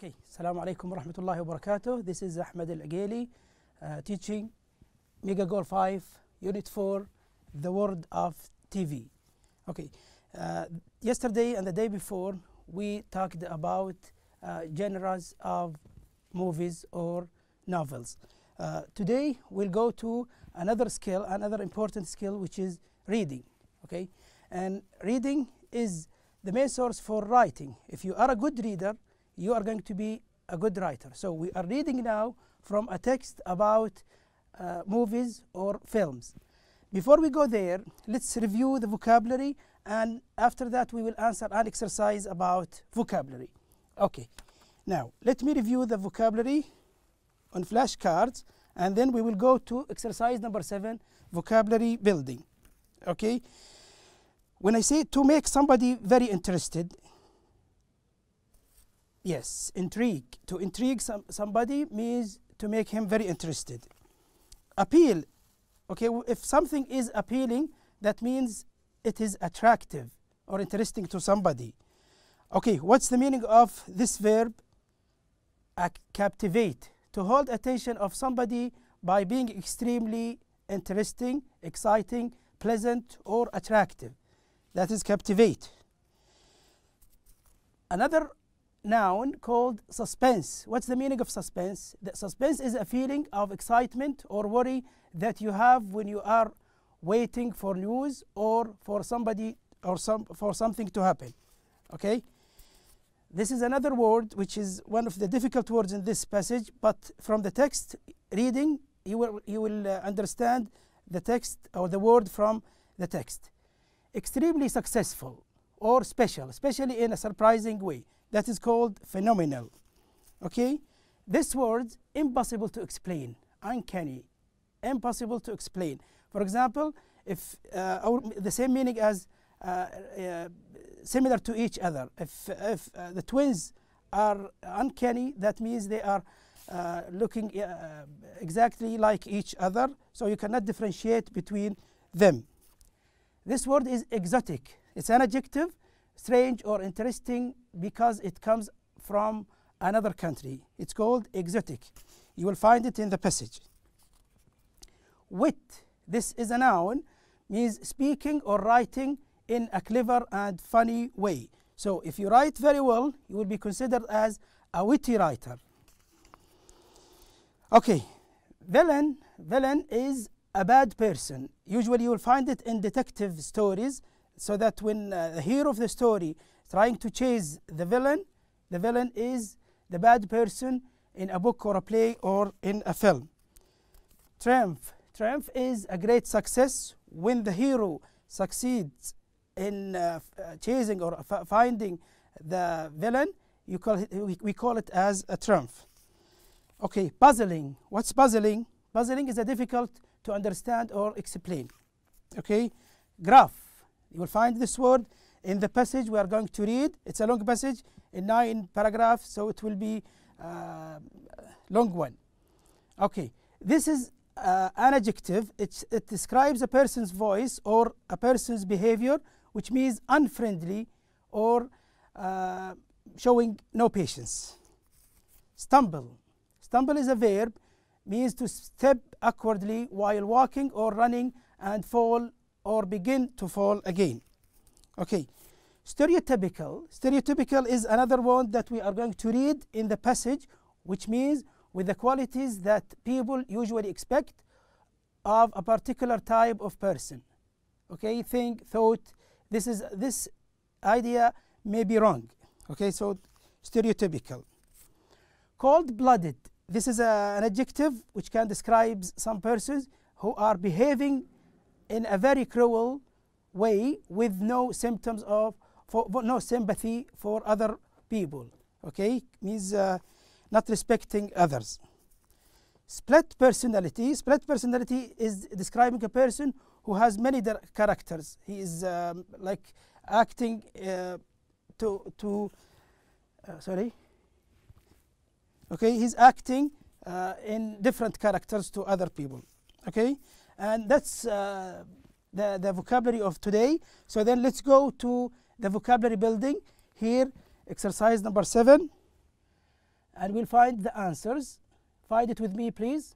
Okay, Assalamu alaikum wa rahmatullahi wa barakatuh. This is Ahmed Al-Ageli teaching Mega Goal 5, Unit 4, The World of TV. Okay, yesterday and the day before we talked about genres of movies or novels. Today we'll go to another skill, another important skill, which is reading. Okay, and reading is the main source for writing. If you are a good reader, you are going to be a good writer. So we are reading now from a text about movies or films. Before we go there, let's review the vocabulary, and after that we will answer an exercise about vocabulary. Okay, now let me review the vocabulary on flashcards, and then we will go to exercise number 7, vocabulary building. Okay, when I say to make somebody very interested, yes, intrigue. To intrigue somebody means to make him very interested. Appeal. Okay, if something is appealing, that means it is attractive or interesting to somebody. Okay, what's the meaning of this verb? Captivate. To hold attention of somebody by being extremely interesting, exciting, pleasant, or attractive. That is captivate. Another noun called suspense. What's the meaning of suspense? The suspense is a feeling of excitement or worry that you have when you are waiting for news or for somebody or for something to happen. Okay, this is another word which is one of the difficult words in this passage, but from the text reading you will understand the text or the word from the text. Extremely successful or special, especially in a surprising way. That is called phenomenal. Okay, this word impossible to explain, uncanny, impossible to explain. For example, if the same meaning as similar to each other. If the twins are uncanny, that means they are looking exactly like each other, so you cannot differentiate between them. This word is exotic. It's an adjective, strange or interesting because it comes from another country. It's called exotic. You will find it in the passage. Wit. This is a noun, means speaking or writing in a clever and funny way. So if you write very well, you will be considered as a witty writer. Okay, villain. Villain is a bad person. Usually you will find it in detective stories, so that when the hero of the story is trying to chase the villain is the bad person in a book or a play or in a film. Triumph. Triumph is a great success. When the hero succeeds in chasing or finding the villain, we call it as a triumph. Okay, puzzling. What's puzzling? Puzzling is a difficult to understand or explain. Okay, graph. You will find this word in the passage we are going to read. It's a long passage in 9 paragraphs, so it will be a long one. Okay, this is an adjective. It describes a person's voice or a person's behavior, which means unfriendly or showing no patience. Stumble. Stumble is a verb, means to step awkwardly while walking or running and fall or begin to fall again. Okay, stereotypical. Stereotypical is another one that we are going to read in the passage, which means with the qualities that people usually expect of a particular type of person. Okay, think, thought. This idea may be wrong. Okay, so stereotypical. Cold-blooded. This is an adjective which can describe some persons who are behaving in a very cruel way with no symptoms of no sympathy for other people. Okay, means not respecting others. Split personality. Split personality is describing a person who has many characters. He is like acting he's acting in different characters to other people. Okay, and that's the vocabulary of today. So then let's go to the vocabulary building. Here, exercise number 7. and we'll find the answers. Find it with me, please.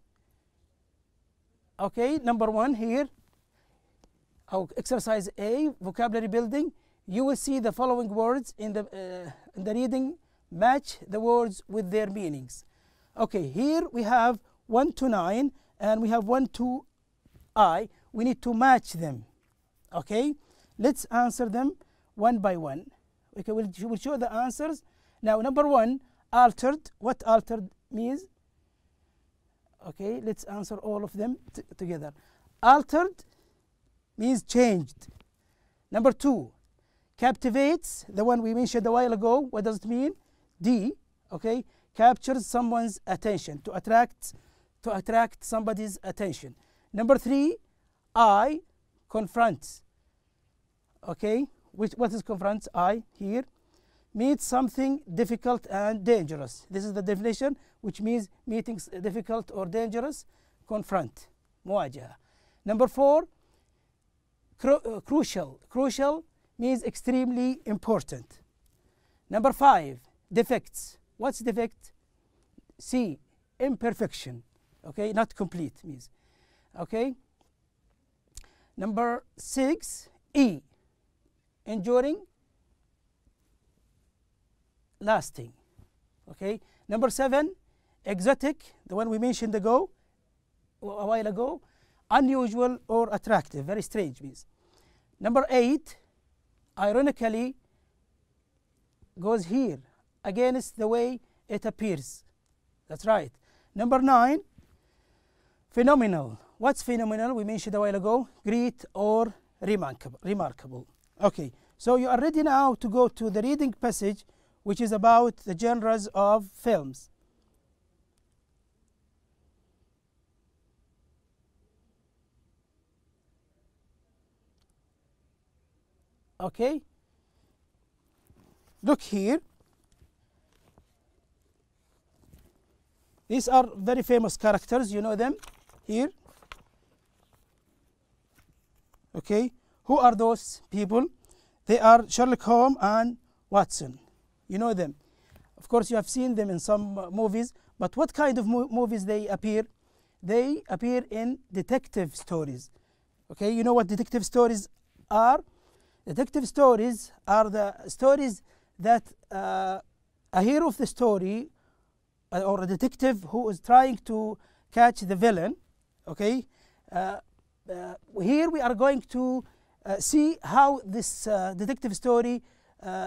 Okay, number 1 here. Exercise A, vocabulary building. You will see the following words in the reading. Match the words with their meanings. Okay, here we have 1 to 9 and we have 1 to I. We need to match them. Okay, let's answer them one by one. Okay, we'll show the answers. Now, number 1, altered. What altered means? Okay, let's answer all of them together. Altered means changed. Number 2, captivates, the one we mentioned a while ago. What does it mean? D, okay, captures someone's attention, to attract somebody's attention. Number 3, I, confronts. Okay, what is confronts? I here meets something difficult and dangerous. This is the definition, which means meeting difficult or dangerous. Confront, مواجهة. Number 4, crucial. Crucial means extremely important. Number 5, defects. What's defect? C, imperfection. Okay, not complete means. Okay. Number 6, E, enduring, lasting. Okay. Number 7, exotic, the one we mentioned a while ago, unusual or attractive, very strange means. Number 8, ironically, goes here, against the way it appears. That's right. Number 9, phenomenal. What's phenomenal? We mentioned a while ago, great or remarkable. Okay, so you are ready now to go to the reading passage, which is about the genres of films. Okay, look here. These are very famous characters, you know them here. Okay, who are those people? They are Sherlock Holmes and Watson. You know them. Of course, you have seen them in some movies, but what kind of movies they appear? They appear in detective stories. Okay, you know what detective stories are? Detective stories are the stories that a hero of the story or a detective who is trying to catch the villain. Okay, here we are going to see how this detective story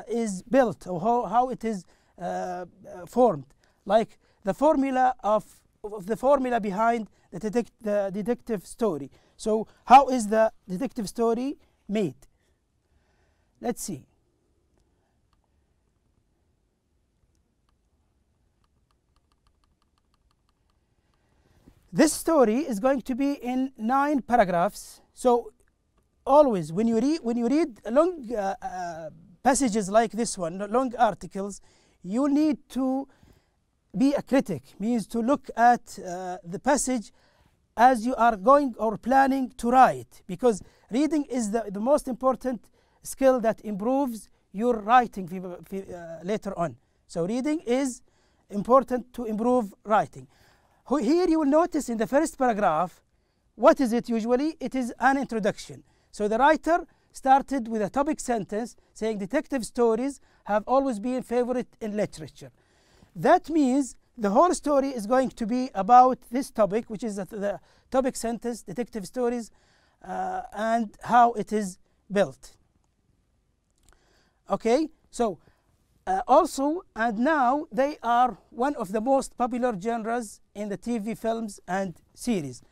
is built, or how it is formed, like the formula of the formula behind the detective story. So how is the detective story made? Let's see. This story is going to be in 9 paragraphs. So always when you read long passages like this one, long articles, you need to be a critic, means to look at the passage as you are going or planning to write, because reading is the most important skill that improves your writing later on. So reading is important to improve writing. Here you will notice in the first paragraph, what is it usually? It is an introduction. So the writer started with a topic sentence saying detective stories have always been favorite in literature. That means the whole story is going to be about this topic, which is the topic sentence, detective stories, and how it is built. Okay, so also, and now they are one of the most popular genres in the TV films and series.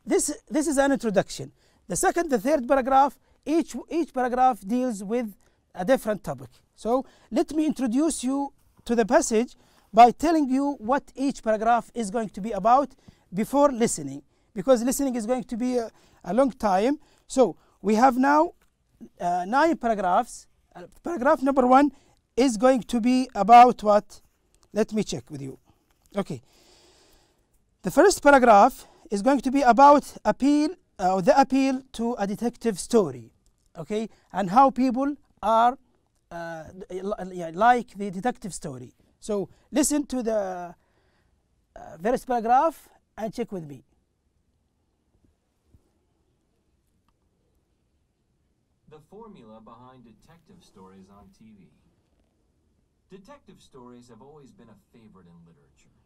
This is an introduction. The second, the third paragraph, each paragraph deals with a different topic. So let me introduce you to the passage by telling you what each paragraph is going to be about before listening, because listening is going to be a long time. So we have now 9 paragraphs. Paragraph number 1 is going to be about what? Let me check with you. Okay. The first paragraph is going to be about the appeal to a detective story. Okay, and how people are like the detective story. So listen to the first paragraph and check with me. The formula behind detective stories on TV. Detective stories have always been a favorite in literature,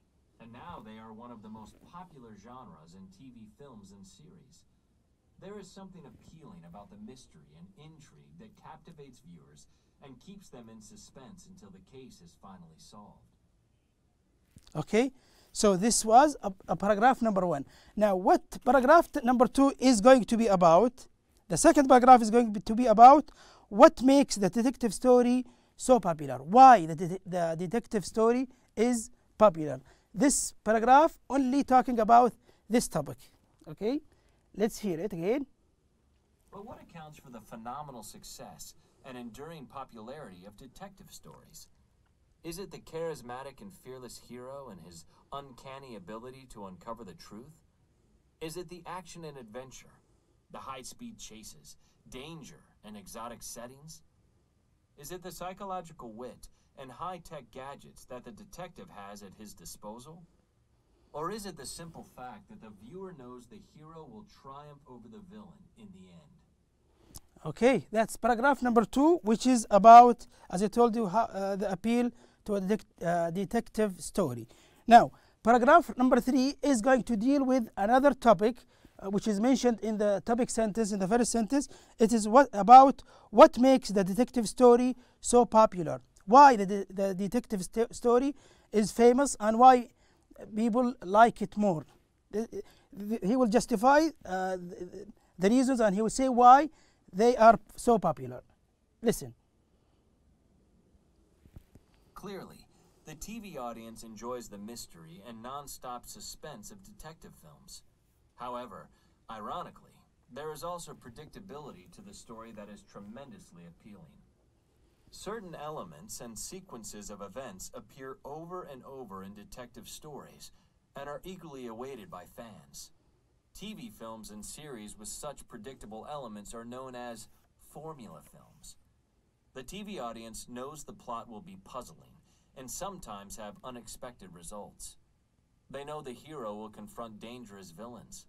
and now they are one of the most popular genres in TV films and series. There is something appealing about the mystery and intrigue that captivates viewers and keeps them in suspense until the case is finally solved. Okay, so this was a paragraph number 1. Now, what paragraph number 2 is going to be about? The second paragraph is going to be about what makes the detective story so popular. Why the detective story is popular. This paragraph only talking about this topic. Okay, let's hear it again. But what accounts for the phenomenal success and enduring popularity of detective stories? Is it the charismatic and fearless hero and his uncanny ability to uncover the truth? Is it the action and adventure, the high-speed chases, danger, and exotic settings? Is it the psychological wit and high-tech gadgets that the detective has at his disposal? Or is it the simple fact that the viewer knows the hero will triumph over the villain in the end? Okay, that's paragraph number 2, which is about, as I told you, the appeal to a detective story. Now, paragraph number 3 is going to deal with another topic, which is mentioned in the topic sentence, in the first sentence. It is about what makes the detective story so popular. Why the detective story is famous and why people like it more. He will justify the reasons, and he will say why they are so popular. Listen. Clearly, the TV audience enjoys the mystery and non-stop suspense of detective films. However, ironically, there is also predictability to the story that is tremendously appealing. Certain elements and sequences of events appear over and over in detective stories and are eagerly awaited by fans. TV films and series with such predictable elements are known as formula films. The TV audience knows the plot will be puzzling and sometimes have unexpected results. They know the hero will confront dangerous villains.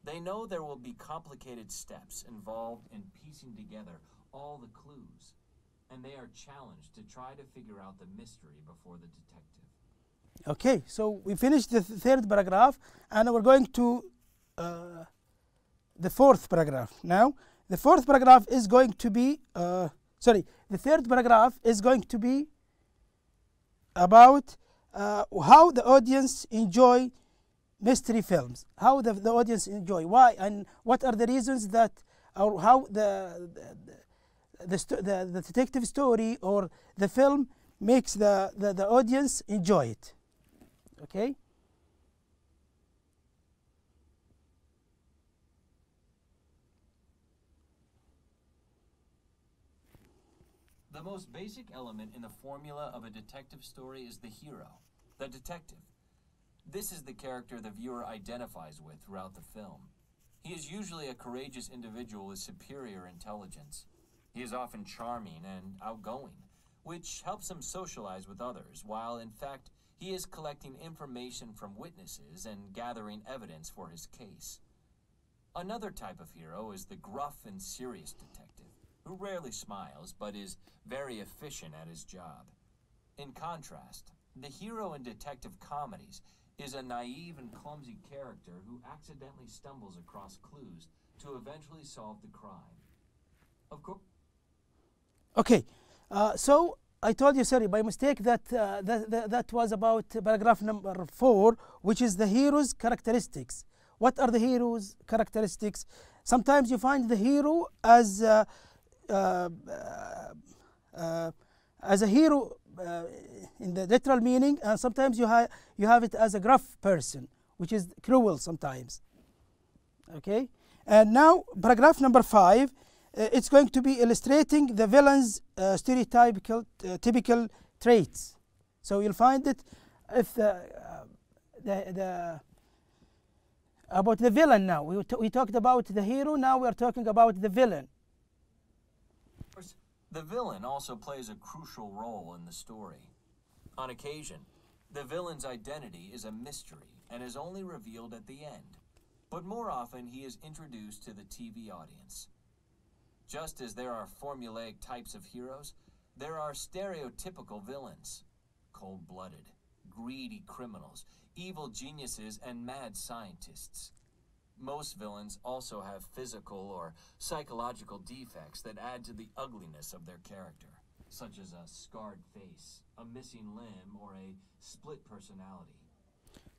They know there will be complicated steps involved in piecing together all the clues, and they are challenged to try to figure out the mystery before the detective. Okay, so we finished the third paragraph, and we're going to the fourth paragraph. Now, the fourth paragraph is going to be, the third paragraph is going to be about how the audience enjoy mystery films, how the audience enjoy, why, and what are the reasons that, or how the detective story or the film makes the audience enjoy it. Okay. The most basic element in the formula of a detective story is the hero, the detective. This is the character the viewer identifies with throughout the film. He is usually a courageous individual with superior intelligence. He is often charming and outgoing, which helps him socialize with others, while in fact he is collecting information from witnesses and gathering evidence for his case. Another type of hero is the gruff and serious detective, who rarely smiles but is very efficient at his job. In contrast, the hero in detective comedies is a naive and clumsy character who accidentally stumbles across clues to eventually solve the crime. Of course. Okay, so I told you, sorry, by mistake that that was about paragraph number 4, which is the hero's characteristics. What are the hero's characteristics? Sometimes you find the hero as a hero in the literal meaning, and sometimes you have it as a gruff person, which is cruel sometimes. Okay, and now paragraph number 5, it's going to be illustrating the villain's stereotypical typical traits. So you'll find it if about the villain. Now we talked about the hero. Now we are talking about the villain. The villain also plays a crucial role in the story. On occasion, the villain's identity is a mystery and is only revealed at the end, but more often he is introduced to the TV audience. Just as there are formulaic types of heroes, there are stereotypical villains: cold-blooded, greedy criminals, evil geniuses, and mad scientists. Most villains also have physical or psychological defects that add to the ugliness of their character, such as a scarred face, a missing limb, or a split personality.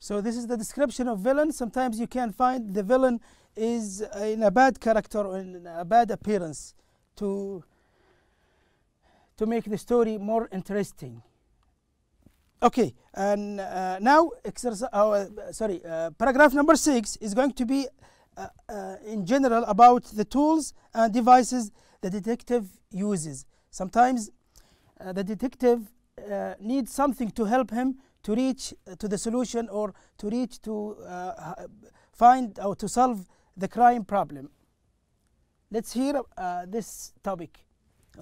So this is the description of villain. Sometimes you can find the villain is in a bad character or in a bad appearance to make the story more interesting. Okay, and now paragraph number 6 is going to be in general about the tools and devices the detective uses. Sometimes the detective needs something to help him to reach to the solution, or to reach to find or to solve the crime problem. Let's hear this topic,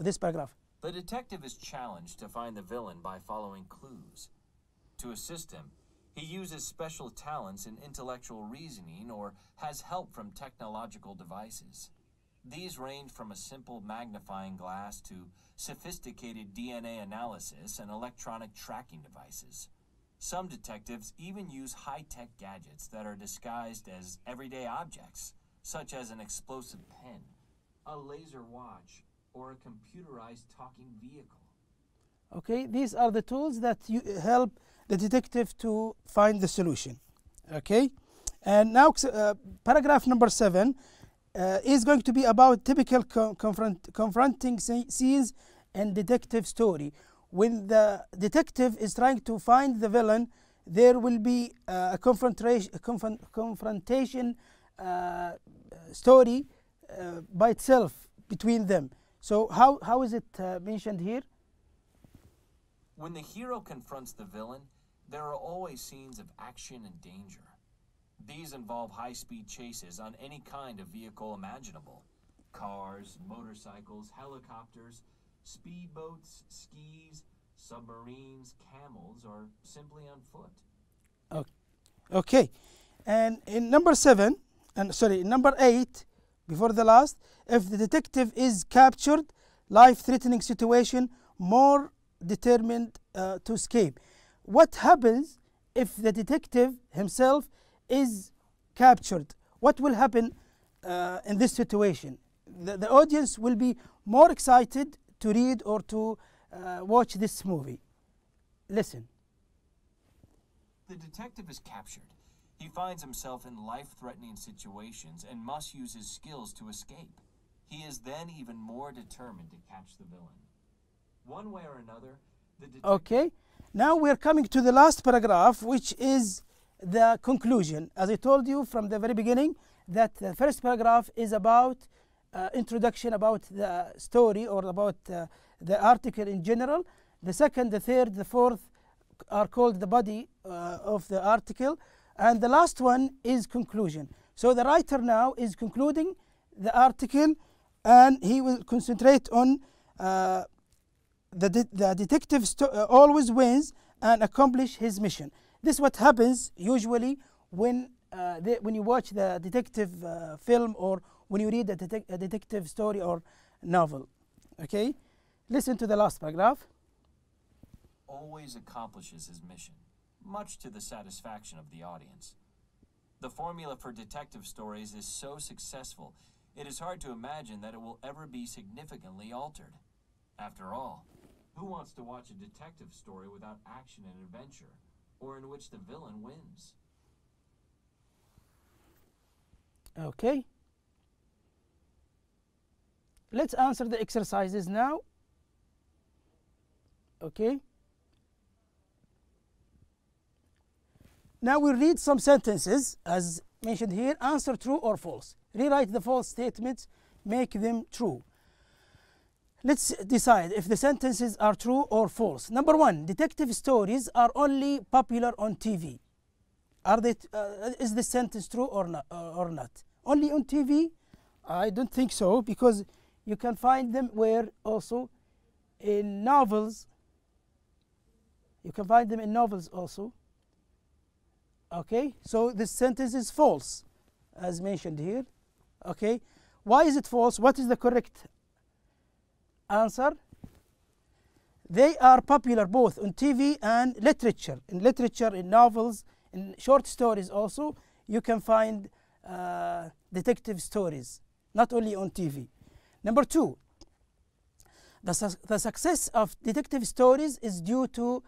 this paragraph. The detective is challenged to find the villain by following clues. To assist him, he uses special talents in intellectual reasoning or has help from technological devices. These range from a simple magnifying glass to sophisticated DNA analysis and electronic tracking devices. Some detectives even use high-tech gadgets that are disguised as everyday objects, such as an explosive pen, a laser watch, or a computerized talking vehicle. Okay, these are the tools that help the detective to find the solution. Okay, and now paragraph number 7 is going to be about typical confronting scenes in detective story. When the detective is trying to find the villain, there will be a confrontation story by itself between them. So how is it mentioned here? When the hero confronts the villain, there are always scenes of action and danger. These involve high-speed chases on any kind of vehicle imaginable: cars, motorcycles, helicopters, speedboats, skis, submarines, camels, or simply on foot. Okay, and in number 8, before the last, if the detective is captured, life-threatening situation, more determined to escape. What happens if the detective himself is captured? What will happen in this situation? The audience will be more excited to read or to watch this movie. Listen. The detective is captured. He finds himself in life-threatening situations and must use his skills to escape. He is then even more determined to catch the villain. One way or another, the detective... Okay, now we're coming to the last paragraph, which is the conclusion. As I told you from the very beginning, that the first paragraph is about introduction about the story or about the article in general. The second, the third, the fourth are called the body of the article, and the last one is conclusion. So the writer now is concluding the article, and he will concentrate on the detective always wins and accomplish his mission. This is what happens usually when you watch the detective film, or when you read a detective story or novel. Okay, listen to the last paragraph. Always accomplishes his mission, much to the satisfaction of the audience. The formula for detective stories is so successful, it is hard to imagine that it will ever be significantly altered. After all, who wants to watch a detective story without action and adventure, or in which the villain wins? Okay. Let's answer the exercises now. Okay. Now we'll read some sentences as mentioned here. Answer true or false. Rewrite the false statements, make them true. Let's decide if the sentences are true or false. Number 1, detective stories are only popular on TV. Are they? Is this sentence true or not? Only on TV? I don't think so, because you can find them where also in novels You can find them in novels also. Okay, so this sentence is false, as mentioned here. Okay, why is it false? What is the correct answer? They are popular both on TV and literature. In literature, in novels, in short stories also, you can find detective stories, not only on TV. Number 2, the success of detective stories is due to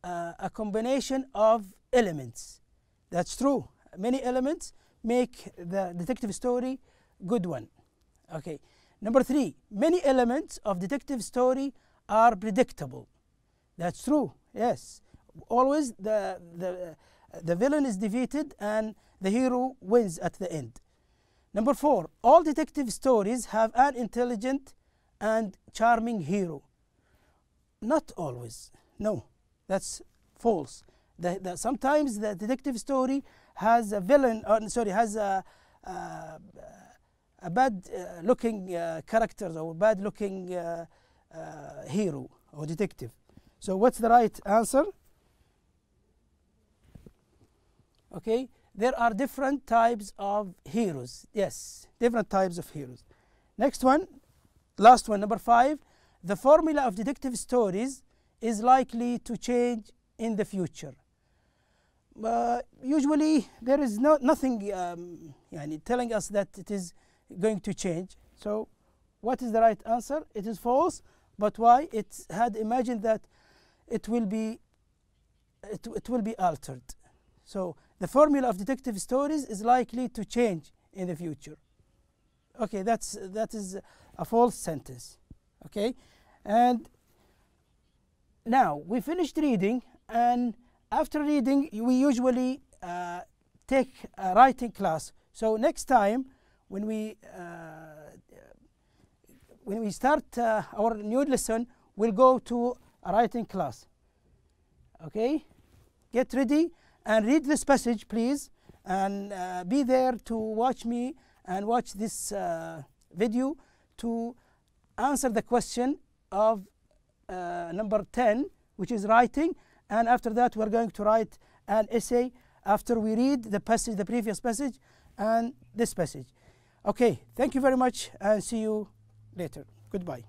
a combination of elements. That's true. Many elements make the detective story good one. Okay. Number 3, many elements of detective story are predictable. That's true. Yes. Always the villain is defeated and the hero wins at the end. Number 4, all detective stories have an intelligent and charming hero. Not always. No, that's false. Sometimes the detective story has a villain, has a bad looking character or bad looking hero or detective. So what's the right answer? Okay, there are different types of heroes. Yes, different types of heroes. Next one, last one, number 5. The formula of detective stories is likely to change in the future. Usually there is nothing telling us that it is going to change. So what is the right answer? It is false. But why? It had imagined that it will be altered. So the formula of detective stories is likely to change in the future. Okay, that is a false sentence. Okay, and now we finished reading, and after reading we usually take a writing class. So next time when we start our new lesson, we'll go to a writing class. Okay, get ready and read this passage, please, and be there to watch me and watch this video to answer the question of number 10, which is writing. And after that, we're going to write an essay after we read the passage, the previous passage, and this passage. Okay, thank you very much, and see you later. Goodbye.